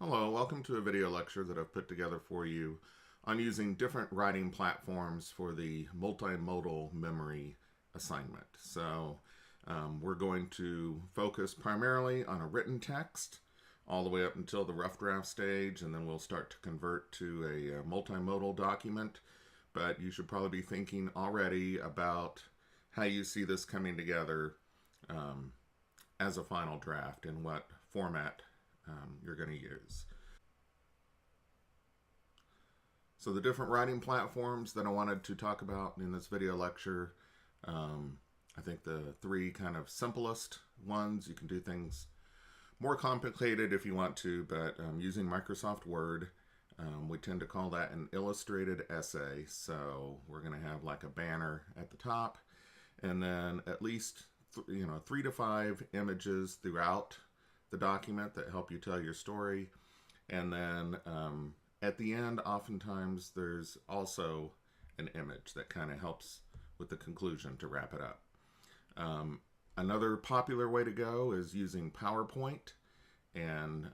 Hello, welcome to a video lecture that I've put together for you on using different writing platforms for the multimodal memory assignment. We're going to focus primarily on a written text all the way up until the rough draft stage, and then we'll start to convert to a multimodal document. But you should probably be thinking already about how you see this coming together as a final draft and what format you're going to use. So the different writing platforms that I wanted to talk about in this video lecture, I think the three kind of simplest ones. You can do things more complicated if you want to, but using Microsoft Word, we tend to call that an illustrated essay. So we're going to have like a banner at the top, and then at least 3 to 5 images throughout the document that help you tell your story. And then at the end, oftentimes there's also an image that kind of helps with the conclusion to wrap it up. Another popular way to go is using PowerPoint. And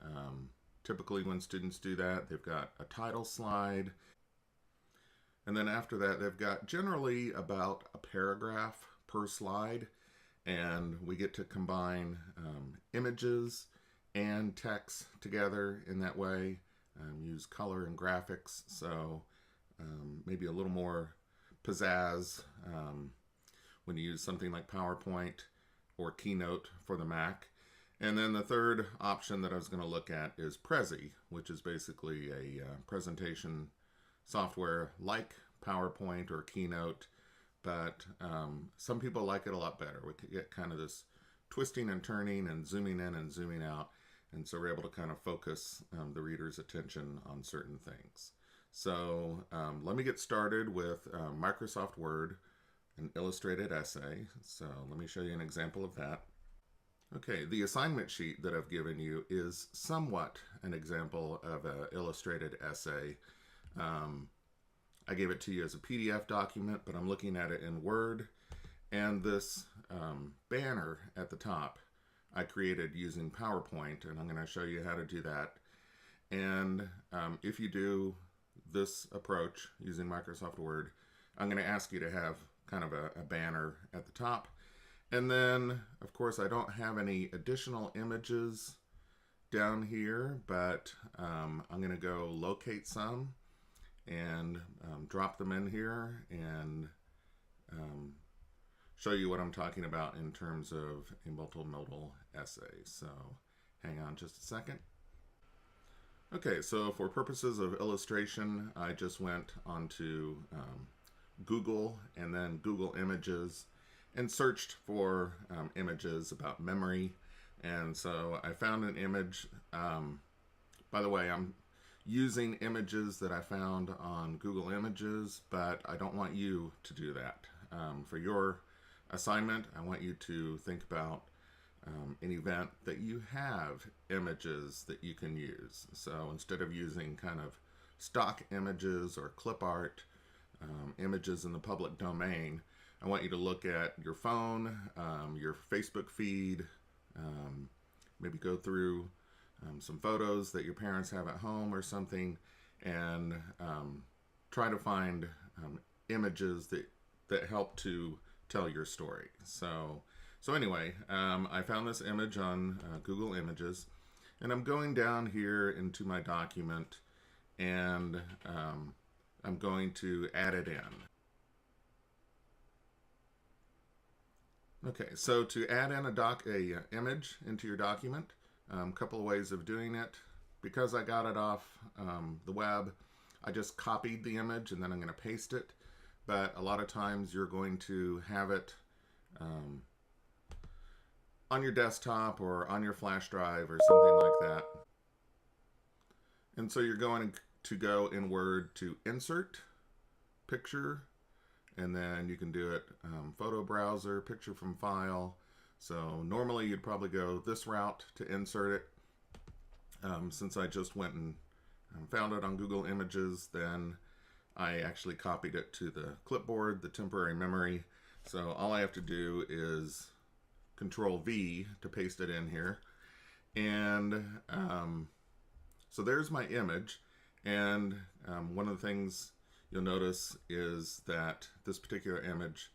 typically when students do that, they've got a title slide. And then after that, they've got generally about a paragraph per slide. And we get to combine images and text together in that way, use color and graphics, so maybe a little more pizzazz when you use something like PowerPoint or Keynote for the Mac. And then the third option that I was going to look at is Prezi, which is basically a presentation software like PowerPoint or Keynote, but some people like it a lot better. We could get kind of this twisting and turning and zooming in and zooming out, and so we're able to kind of focus the reader's attention on certain things. So let me get started with Microsoft Word, an illustrated essay. So let me show you an example of that. Okay, the assignment sheet that I've given you is somewhat an example of an illustrated essay. I gave it to you as a PDF document, but I'm looking at it in Word. And this banner at the top, I created using PowerPoint, and I'm going to show you how to do that. And if you do this approach using Microsoft Word, I'm going to ask you to have kind of a banner at the top. And then, of course, I don't have any additional images down here, but I'm going to go locate some and drop them in here and show you what I'm talking about in terms of a multimodal essay. So hang on just a second. Okay, so for purposes of illustration, I just went onto Google and then Google Images and searched for images about memory. And so I found an image. By the way, I'm using images that I found on Google Images, but I don't want you to do that. For your assignment, I want you to think about an event that you have images that you can use. So instead of using kind of stock images or clip art images in the public domain, I want you to look at your phone, your Facebook feed, maybe go through some photos that your parents have at home or something, and try to find images that help to tell your story. So anyway, I found this image on Google Images, and I'm going down here into my document, and I'm going to add it in. Okay, so to add in a image into your document, a couple of ways of doing it. Because I got it off the web, I just copied the image and then I'm going to paste it. But a lot of times you're going to have it on your desktop or on your flash drive or something like that. And so you're going to go in Word to Insert, Picture, and then you can do it Photo Browser, Picture from File. So normally you'd probably go this route to insert it. Since I just went and found it on Google Images, then I actually copied it to the clipboard, the temporary memory. So all I have to do is Control V to paste it in here. And So there's my image, and one of the things you'll notice is that this particular image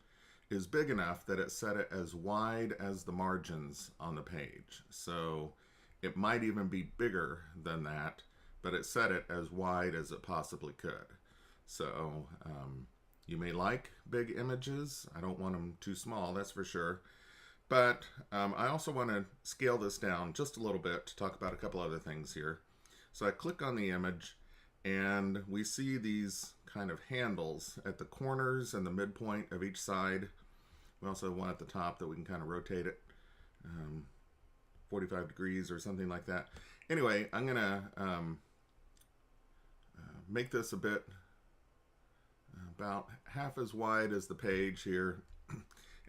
is big enough that it set it as wide as the margins on the page. So it might even be bigger than that, but it set it as wide as it possibly could. So you may like big images. I don't want them too small, that's for sure. But I also want to scale this down just a little bit to talk about a couple other things here. So I click on the image, and we see these kind of handles at the corners and the midpoint of each side. We also have one at the top that we can kind of rotate it 45 degrees or something like that. Anyway, I'm going to make this a bit about half as wide as the page here.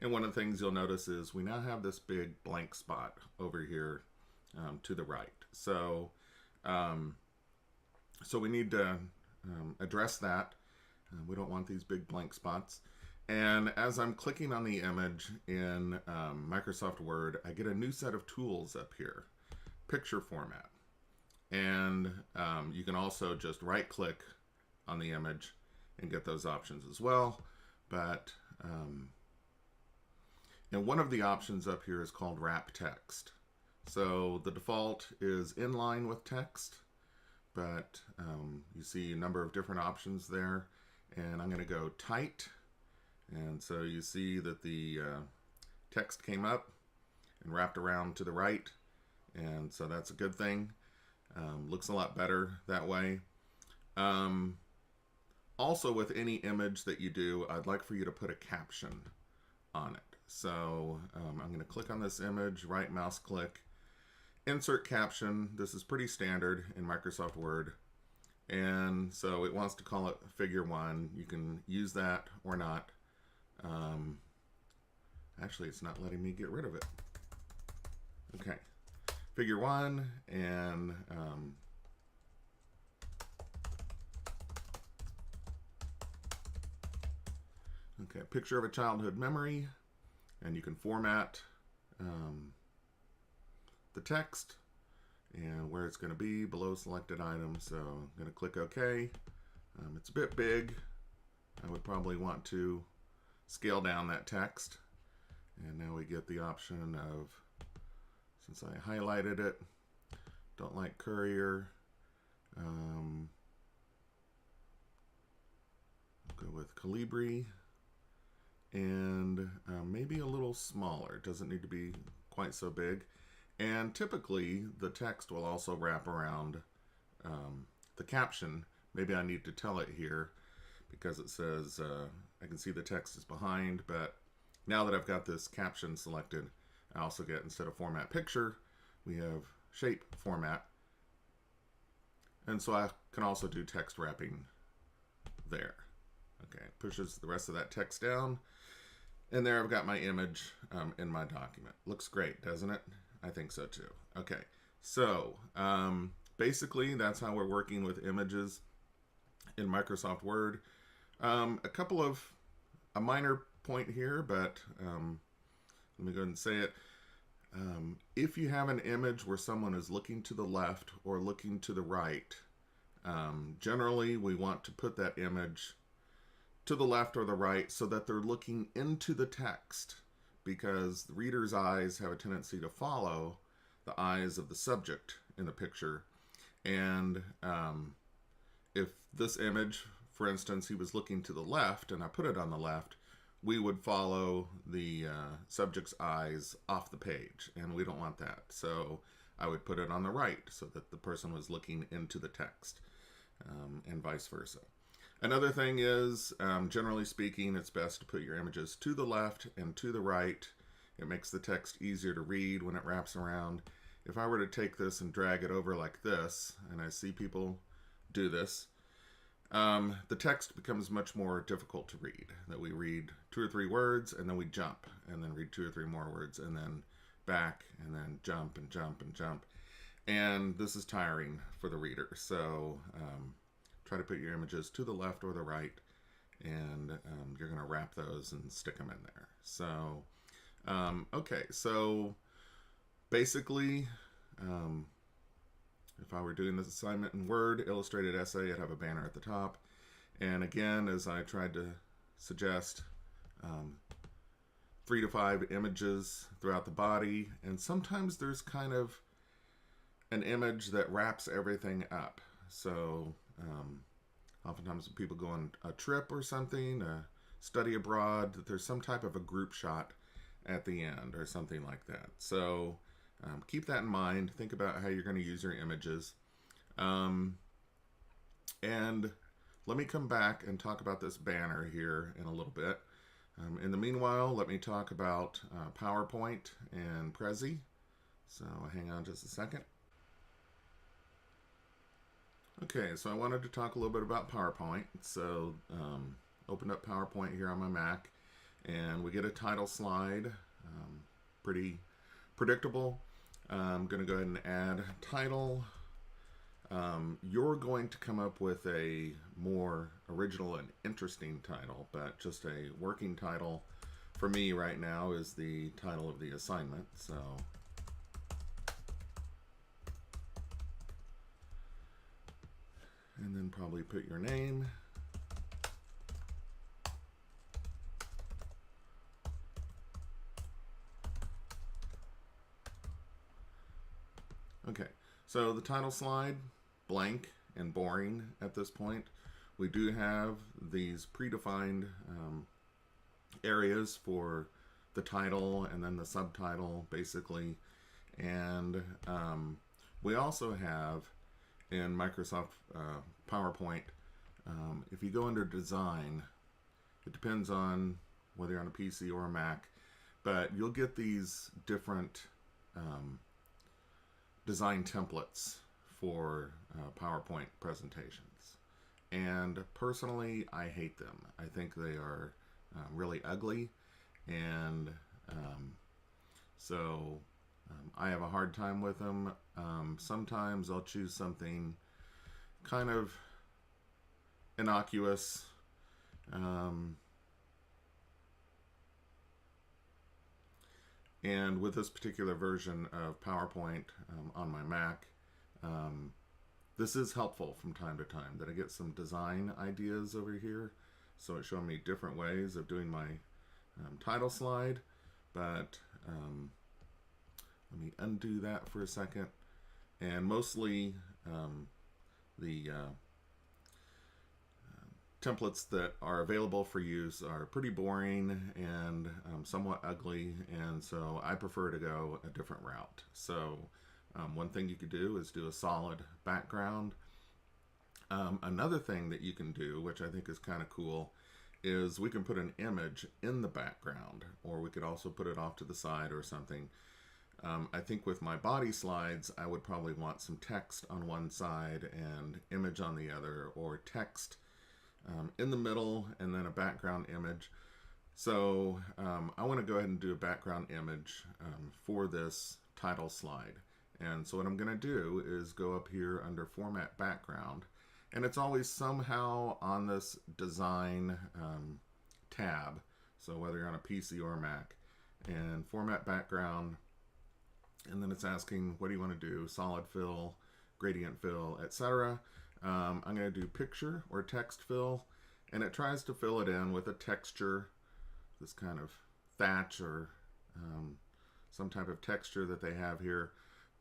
And one of the things you'll notice is we now have this big blank spot over here to the right. So, so we need to address that. We don't want these big blank spots. And as I'm clicking on the image in Microsoft Word, I get a new set of tools up here, picture format. And you can also just right click on the image and get those options as well. But and one of the options up here is called wrap text. So the default is inline with text, but you see a number of different options there. And I'm going to go tight. And so you see that the text came up and wrapped around to the right. And so that's a good thing. Looks a lot better that way. Also, with any image that you do, I'd like for you to put a caption on it. So I'm going to click on this image, right mouse click, insert caption. This is pretty standard in Microsoft Word. And so it wants to call it figure 1. You can use that or not. Actually, it's not letting me get rid of it. Okay, figure 1, and okay, picture of a childhood memory, and you can format the text and where it's going to be below selected items. So I'm going to click OK. It's a bit big. I would probably want to scale down that text. And now we get the option of, since I highlighted it, don't like courier. I'll go with Calibri. And maybe a little smaller. It doesn't need to be quite so big. And typically, the text will also wrap around the caption. Maybe I need to tell it here because it says, I can see the text is behind, but now that I've got this caption selected, I also get, instead of format picture, we have shape format. And so I can also do text wrapping there. Okay, pushes the rest of that text down. And there I've got my image in my document. Looks great, doesn't it? I think so too. Okay, so basically that's how we're working with images in Microsoft Word. A minor point here, but let me go ahead and say it. If you have an image where someone is looking to the left or looking to the right, generally we want to put that image to the left or the right so that they're looking into the text, because the reader's eyes have a tendency to follow the eyes of the subject in the picture. And if this image, for instance, he was looking to the left and I put it on the left, we would follow the subject's eyes off the page, and we don't want that. So I would put it on the right so that the person was looking into the text, and vice versa. Another thing is, generally speaking, it's best to put your images to the left and to the right. It makes the text easier to read when it wraps around. If I were to take this and drag it over like this, and I see people do this, the text becomes much more difficult to read. That we read 2 or 3 words, and then we jump, and then read 2 or 3 more words, and then back, and then jump and jump and jump. And this is tiring for the reader. So try to put your images to the left or the right, and you're going to wrap those and stick them in there. So, okay, so basically, if I were doing this assignment in Word, illustrated essay, I'd have a banner at the top. And again, as I tried to suggest, 3 to 5 images throughout the body. And sometimes there's kind of an image that wraps everything up. So oftentimes when people go on a trip or something, study abroad, that there's some type of a group shot at the end or something like that. So keep that in mind. Think about how you're going to use your images. And let me come back and talk about this banner here in a little bit. In the meanwhile, let me talk about PowerPoint and Prezi. So hang on just a second. Okay, so I wanted to talk a little bit about PowerPoint. So opened up PowerPoint here on my Mac, and we get a title slide. Pretty predictable. I'm going to go ahead and add title. You're going to come up with a more original and interesting title, but just a working title for me right now is the title of the assignment. So and then probably put your name. Okay, so the title slide, blank and boring at this point. We do have these predefined areas for the title and then the subtitle, basically. And we also have in Microsoft PowerPoint, if you go under Design, it depends on whether you're on a PC or a Mac, but you'll get these different design templates for PowerPoint presentations. And personally, I hate them. I think they are really ugly, and so I have a hard time with them. Sometimes I'll choose something kind of innocuous. And with this particular version of PowerPoint on my Mac, this is helpful from time to time, that I get some design ideas over here. So it's showing me different ways of doing my title slide. But let me undo that for a second. And mostly the templates that are available for use are pretty boring and somewhat ugly, and so I prefer to go a different route. So one thing you could do is do a solid background. Another thing that you can do, which I think is kind of cool, is we can put an image in the background, or we could also put it off to the side or something. I think with my body slides, I would probably want some text on one side and image on the other, or text in the middle and then a background image. So I want to go ahead and do a background image for this title slide. And so what I'm going to do is go up here under Format Background, and it's always somehow on this Design tab. So whether you're on a PC or a Mac, and Format Background, and then it's asking, what do you want to do? Solid fill, gradient fill, etc. I'm going to do picture or text fill, and it tries to fill it in with a texture, this kind of thatch or some type of texture that they have here.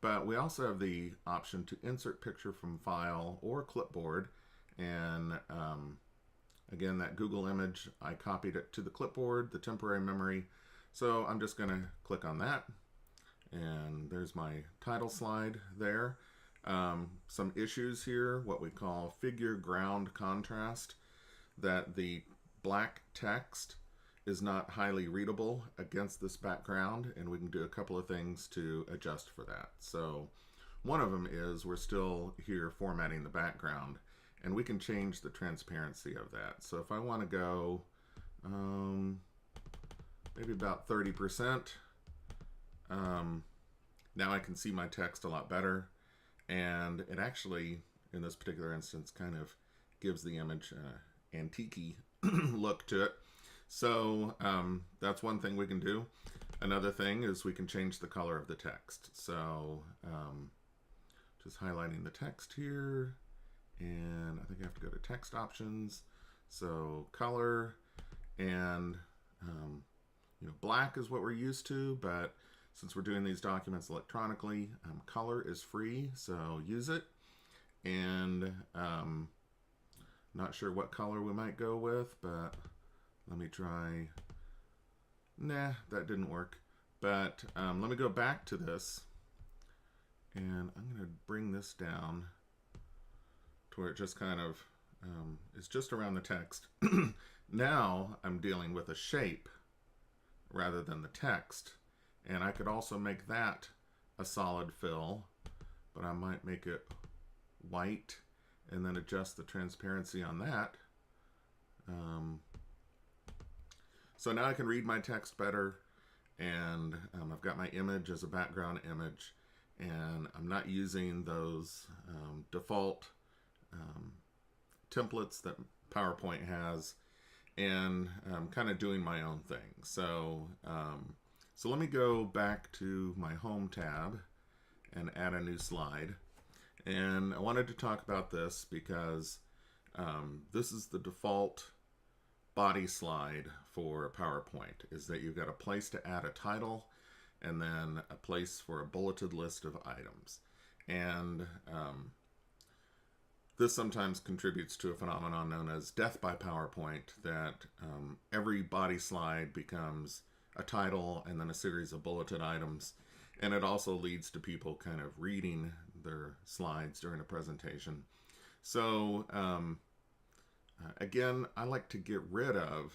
But we also have the option to insert picture from file or clipboard, and again, that Google image, I copied it to the clipboard, the temporary memory. So I'm just going to click on that, and there's my title slide there. Some issues here, what we call figure ground contrast, that the black text is not highly readable against this background, and we can do a couple of things to adjust for that. So one of them is we're still here formatting the background, and we can change the transparency of that. So if I want to go maybe about 30%, now I can see my text a lot better. And it actually, in this particular instance, kind of gives the image an antique look to it. So that's one thing we can do. Another thing is we can change the color of the text. So just highlighting the text here, and I think I have to go to text options. So color, and black is what we're used to, but since we're doing these documents electronically, color is free, so use it. And not sure what color we might go with, but let me try. Nah, that didn't work. But let me go back to this, and I'm going to bring this down to where it just kind of is just around the text. Now I'm dealing with a shape rather than the text, and I could also make that a solid fill, but I might make it white and then adjust the transparency on that. So now I can read my text better, and I've got my image as a background image, and I'm not using those default templates that PowerPoint has, and I'm kind of doing my own thing. So let me go back to my Home tab and add a new slide. And I wanted to talk about this because this is the default body slide for a PowerPoint, is that you've got a place to add a title and then a place for a bulleted list of items. And this sometimes contributes to a phenomenon known as death by PowerPoint, that every body slide becomes a title and then a series of bulleted items. And it also leads to people kind of reading their slides during a presentation. So again, I like to get rid of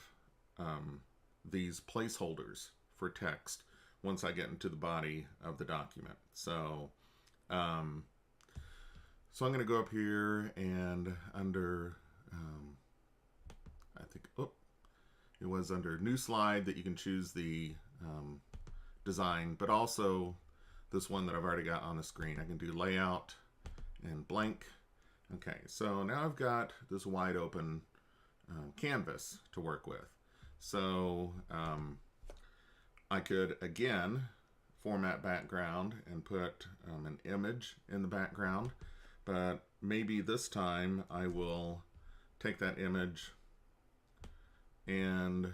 these placeholders for text once I get into the body of the document. So I'm going to go up here, and under, I think, it was under New Slide that you can choose the design, but also this one that I've already got on the screen. I can do Layout and Blank. Okay, so now I've got this wide open canvas to work with. So I could, again, format background and put an image in the background, but maybe this time I will take that image and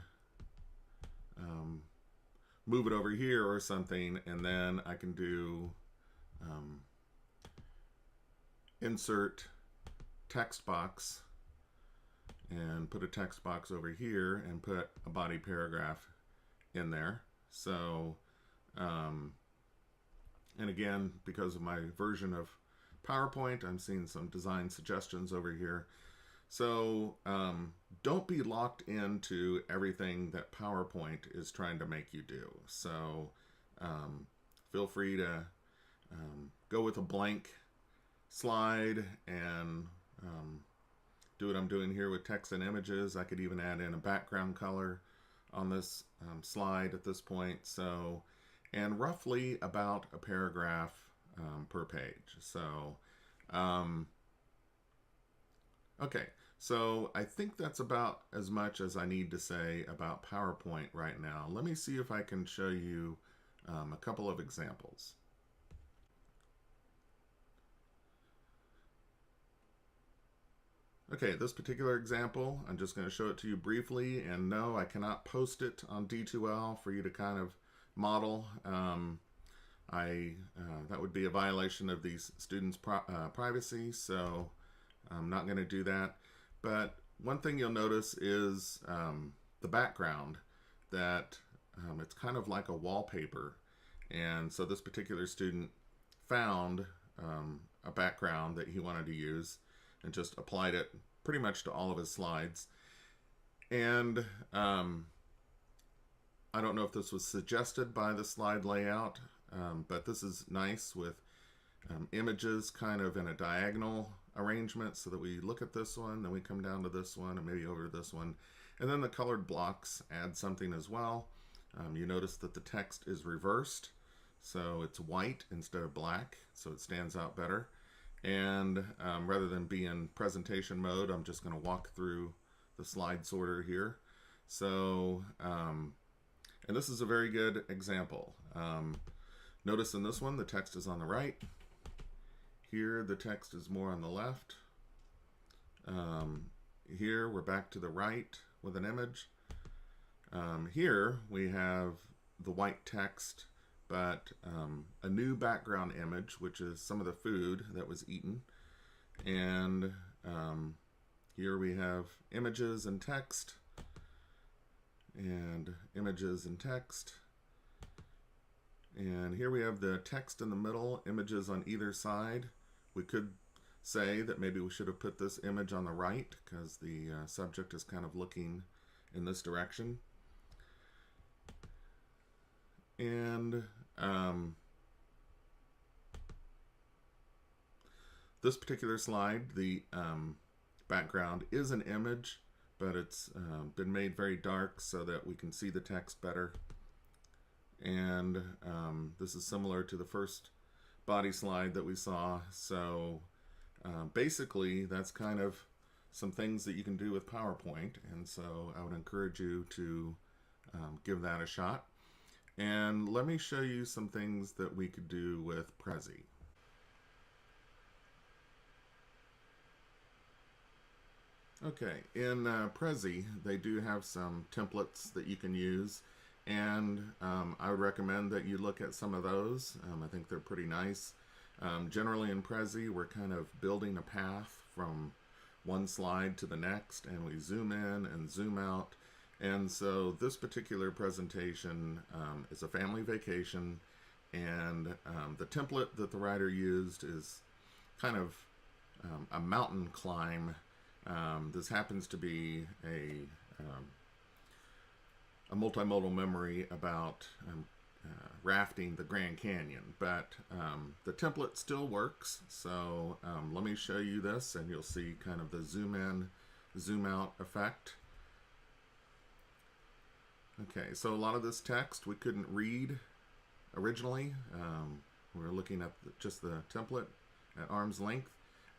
move it over here or something, and then I can do insert text box and put a text box over here and put a body paragraph in there. So and again, because of my version of PowerPoint, I'm seeing some design suggestions over here. So don't be locked into everything that PowerPoint is trying to make you do. So feel free to go with a blank slide and do what I'm doing here with text and images. I could even add in a background color on this slide at this point. So, and roughly about a paragraph per page. So, okay. So I think that's about as much as I need to say about PowerPoint right now. Let me see if I can show you a couple of examples. Okay, this particular example, I'm just going to show it to you briefly, and no, I cannot post it on D2L for you to kind of model. That would be a violation of these students' privacy, so I'm not going to do that. But one thing you'll notice is the background, that it's kind of like a wallpaper. And so this particular student found a background that he wanted to use and just applied it pretty much to all of his slides. And I don't know if this was suggested by the slide layout, but this is nice with images kind of in a diagonal arrangement, so that we look at this one, then we come down to this one, and maybe over to this one. And then the colored blocks add something as well. You notice that the text is reversed, so it's white instead of black, so it stands out better. And rather than be in presentation mode, I'm just going to walk through the slide sorter here. So, and this is a very good example. Notice in this one, the text is on the right. Here the text is more on the left. Here we're back to the right with an image. Here we have the white text, but a new background image, which is some of the food that was eaten. And here we have images and text, and images and text. And here we have the text in the middle, images on either side. We could say that maybe we should have put this image on the right because the subject is kind of looking in this direction. And this particular slide, the background is an image, but it's been made very dark so that we can see the text better. And this is similar to the first body slide that we saw. So basically, that's kind of some things that you can do with PowerPoint. And so I would encourage you to give that a shot. And let me show you some things that we could do with Prezi. Okay, in Prezi, they do have some templates that you can use. And I would recommend that you look at some of those. I think they're pretty nice. Generally in Prezi, we're kind of building a path from one slide to the next, and we zoom in and zoom out. And so this particular presentation is a family vacation, and the template that the writer used is kind of a mountain climb. This happens to be a multimodal memory about rafting the Grand Canyon, but the template still works. So let me show you this, and you'll see kind of the zoom in, zoom out effect. Okay, so a lot of this text we couldn't read originally. We were looking at just the template at arm's length,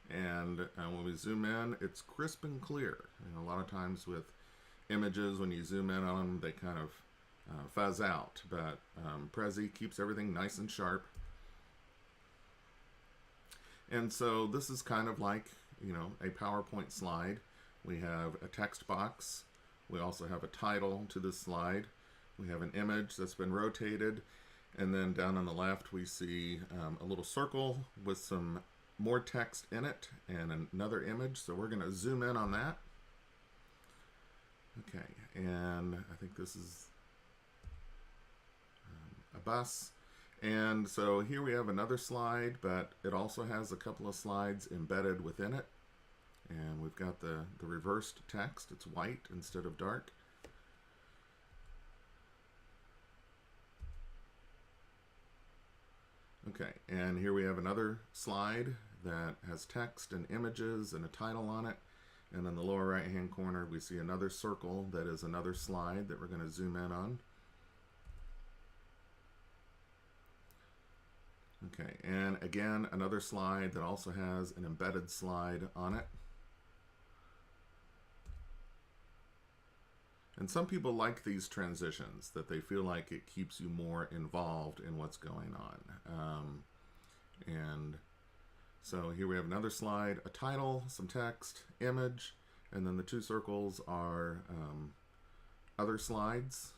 and when we zoom in, it's crisp and clear. A lot of times with images, when you zoom in on them, they kind of fuzz out, but Prezi keeps everything nice and sharp. And so this is kind of like, a PowerPoint slide. We have a text box. We also have a title to this slide. We have an image that's been rotated, and then down on the left we see a little circle with some more text in it and another image. So we're going to zoom in on that. Okay, and I think this is a bus. And so here we have another slide, but it also has a couple of slides embedded within it. And we've got the reversed text. It's white instead of dark. Okay, and here we have another slide that has text and images and a title on it. And in the lower right hand corner we see another circle that is another slide that we're going to zoom in on. Okay, and again another slide that also has an embedded slide on it. And some people like these transitions, that they feel like it keeps you more involved in what's going on. And so here we have another slide, a title, some text, image, and then the two circles are other slides.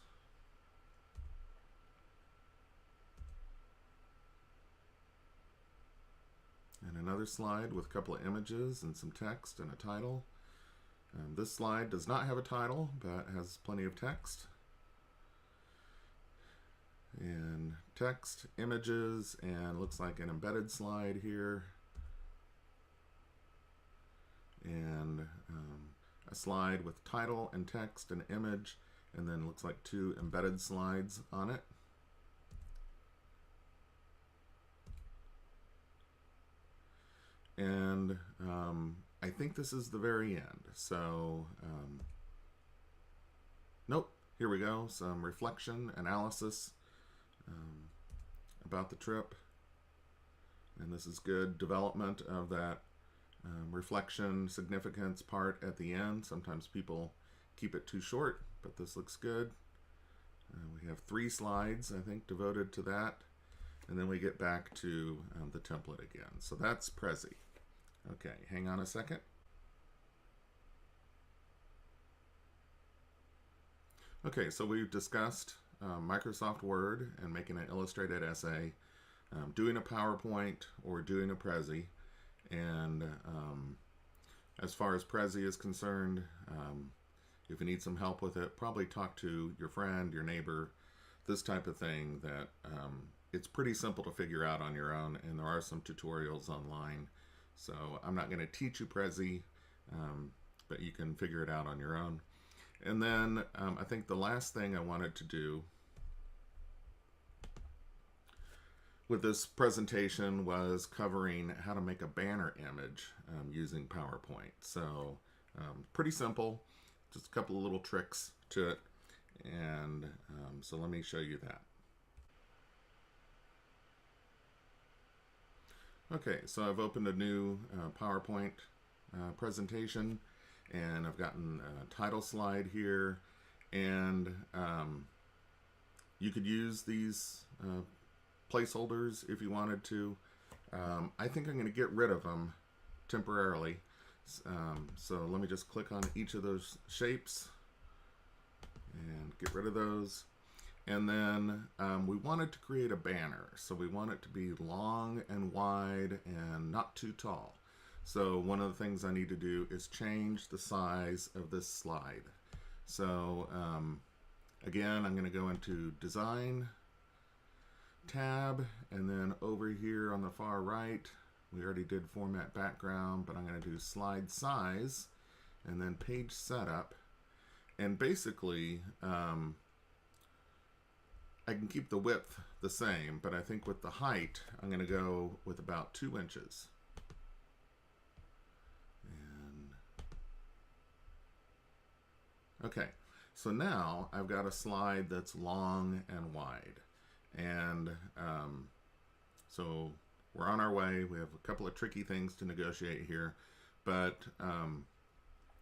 And another slide with a couple of images and some text and a title. This slide does not have a title, but has plenty of text. And text, images, and looks like an embedded slide here. And a slide with title and text and image, and then looks like two embedded slides on it. And I think this is the very end. So, nope, here we go. Some reflection, analysis about the trip. And this is good development of that reflection, significance part at the end. Sometimes people keep it too short, but this looks good. We have 3 slides, I think, devoted to that. and then we get back to the template again. So that's Prezi. Okay, hang on a second. Okay, so we've discussed Microsoft Word and making an illustrated essay, doing a PowerPoint or doing a Prezi. And as far as Prezi is concerned, if you need some help with it, probably talk to your friend, your neighbor, this type of thing that it's pretty simple to figure out on your own, and there are some tutorials online. So I'm not going to teach you Prezi, but you can figure it out on your own. And then I think the last thing I wanted to do with this presentation was covering how to make a banner image using PowerPoint. So pretty simple, just a couple of little tricks to it. And so let me show you that. Okay, so I've opened a new PowerPoint presentation, and I've gotten a title slide here, and you could use these placeholders if you wanted to. I think I'm going to get rid of them temporarily. So let me just click on each of those shapes and get rid of those. And then we wanted to create a banner. So we want it to be long and wide and not too tall. So one of the things I need to do is change the size of this slide. So again, I'm going to go into Design tab, and then over here on the far right, we already did Format Background, but I'm going to do Slide Size, and then Page Setup. And basically, I can keep the width the same, but I think with the height, I'm going to go with about 2 inches. Okay, so now I've got a slide that's long and wide. And so we're on our way. We have a couple of tricky things to negotiate here, but I'm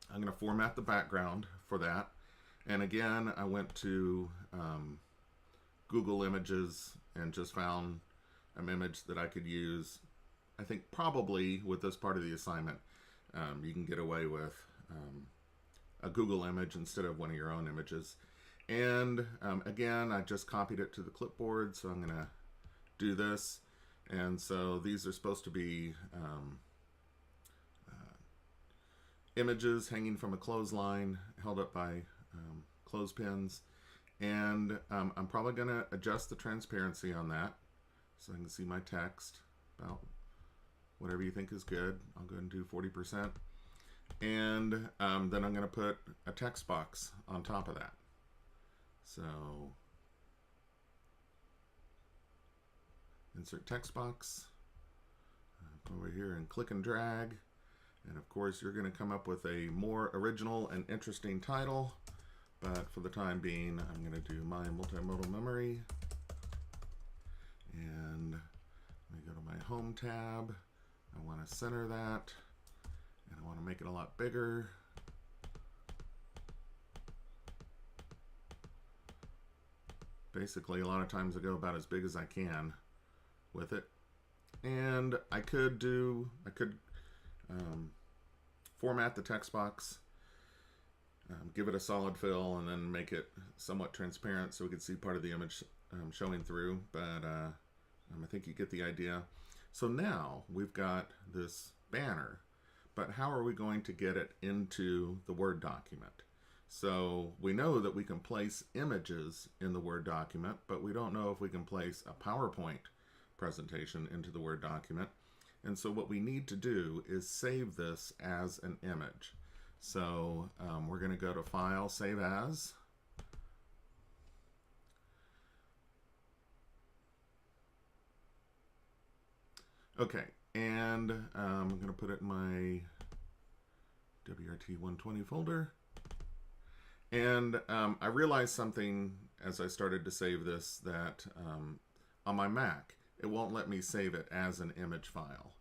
going to format the background for that. And again, I went to Google Images and just found an image that I could use. I think probably with this part of the assignment, you can get away with a Google image instead of one of your own images. And again, I just copied it to the clipboard, so I'm going to do this. And so these are supposed to be images hanging from a clothesline held up by clothespins. And I'm probably going to adjust the transparency on that so I can see my text about whatever you think is good. I'll go ahead and do 40%. And then I'm going to put a text box on top of that. So insert text box, over here and click and drag. And of course, you're going to come up with a more original and interesting title. But for the time being, I'm going to do my multimodal memory. And let me go to my home tab. I want to center that. And I want to make it a lot bigger. Basically, a lot of times I go about as big as I can with it. And I could format the text box, give it a solid fill, and then make it somewhat transparent so we could see part of the image showing through. But I think you get the idea. So now we've got this banner, but how are we going to get it into the Word document? So we know that we can place images in the Word document, but we don't know if we can place a PowerPoint presentation into the Word document. And so what we need to do is save this as an image. So we're going to go to File, Save As. Okay, and I'm going to put it in my WRT 120 folder. And I realized something as I started to save this, that on my Mac, it won't let me save it as an image file.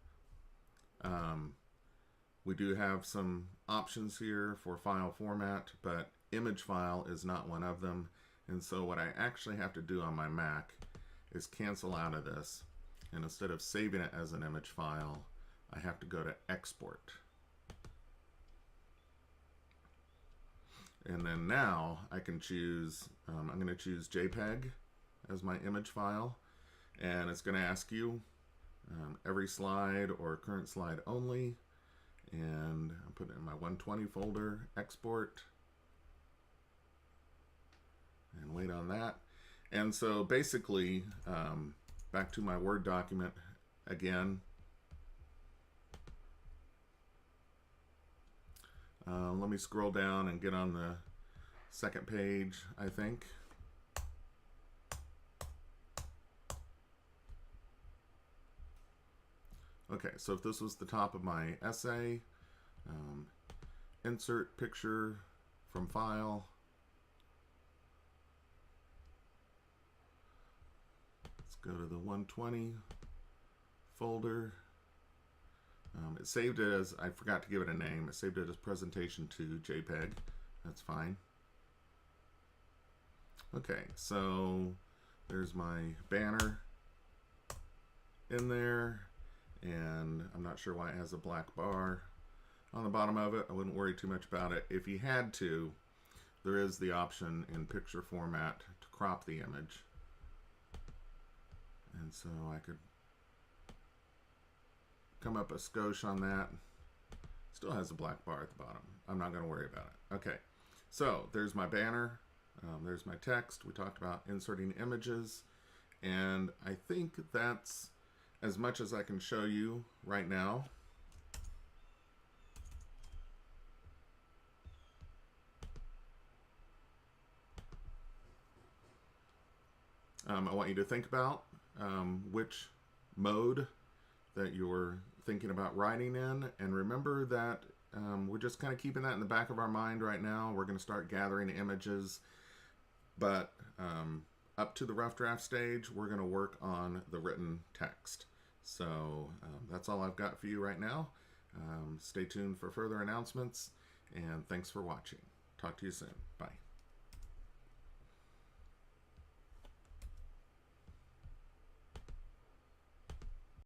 We do have some options here for file format, but image file is not one of them. And so what I actually have to do on my Mac is cancel out of this. And instead of saving it as an image file, I have to go to export. And then now I can choose, I'm going to choose JPEG as my image file. And it's going to ask you every slide or current slide only. And I'm putting it in my 120 folder, export. And wait on that. And so basically, back to my Word document again. Let me scroll down and get on the second page, I think. Okay, so if this was the top of my essay, insert picture from file. Let's go to the 120 folder. It saved it as, I forgot to give it a name, it saved it as presentation to JPEG. That's fine. Okay, so there's my banner in there, and I'm not sure why it has a black bar on the bottom of it. I wouldn't worry too much about it. If you had to, there is the option in picture format to crop the image. And so I could come up a skosh on that. Still has a black bar at the bottom. I'm not going to worry about it. Okay, so there's my banner. There's my text. We talked about inserting images. And I think that's as much as I can show you right now. I want you to think about which mode that you're thinking about writing in, and remember that we're just kind of keeping that in the back of our mind right now. We're going to start gathering images, but up to the rough draft stage, we're going to work on the written text. So that's all I've got for you right now. Stay tuned for further announcements, and thanks for watching. Talk to you soon. Bye.